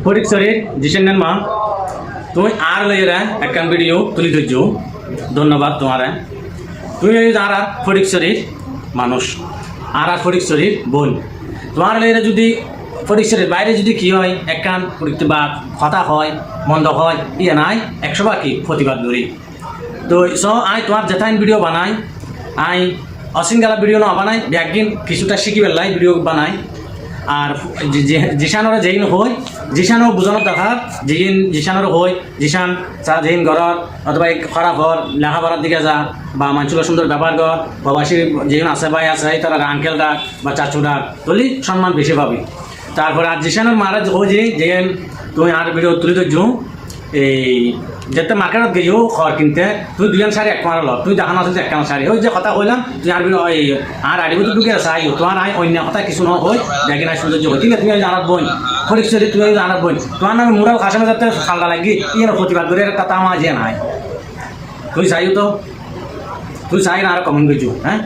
ফটিকছড়ির জিসেন্ডের মা তুমি আর লইরা একখান ভিডিও তুলি ধরছ ধন্যবাদ তোমার তুমি আর ফটিকছড়ির মানুষ আর ফটিকছড়ির বোন তোমার লইরা যদি ফটিকছড়ির বাইরে যদি কি হয় একখান বা কথা হয় মন্দ হয় ইয়ে নাই 100 বার কি প্রতিবাদ করি তো আই তোমার যেথাইন ভিডিও বানাই আই অসিঙ্গালা ভিডিও না বানাই একদিন কিছুটা শিখি পেলাই ভিডিও বানাই আর জিসানোর যেইন হয় জিসানো বুঝানোর দরকার যেইন জিসানোর হয় জিসান চা যেইন ঘর অথবা খারাপ ঘর লেখাপড়ার দিকে যা বা মানুষের সুন্দর ব্যবহার কর প্রবাসী যেইন আছে ভাই আছে তারা আঙ্কেল ডাক বা চাচু ডাক তুলি সম্মান বেশি পাবি তারপরে আর জিসানোর মারা হয় যেইন তুমি আর ভিডিও তুলি ধরছো এই যেতে মার্কেটত গেও খড় কিনতে তুই দুজন শাড়ি এক মারা ল তুই দেখানো আছে যে একখান শাড়ি ওই যে কথা কইলাম তুই আর আড়িবো তো ঢুকে আছে আই তোমার আই অন্য কথা কিছু না হয় দেখি না সৌন্দর্য হয় ঠিক আছে তুমি জানার বোন ফটিকছড়ি তুই জানার বোন তোমার নামে মুরাও খাসামে যাতে ঠান্ডা লাগি ইয়ে প্রতিবাদ করে একটা তামা যে নাই তুই চাইও তো তুই চাই না আর কমেন্ট করছো হ্যাঁ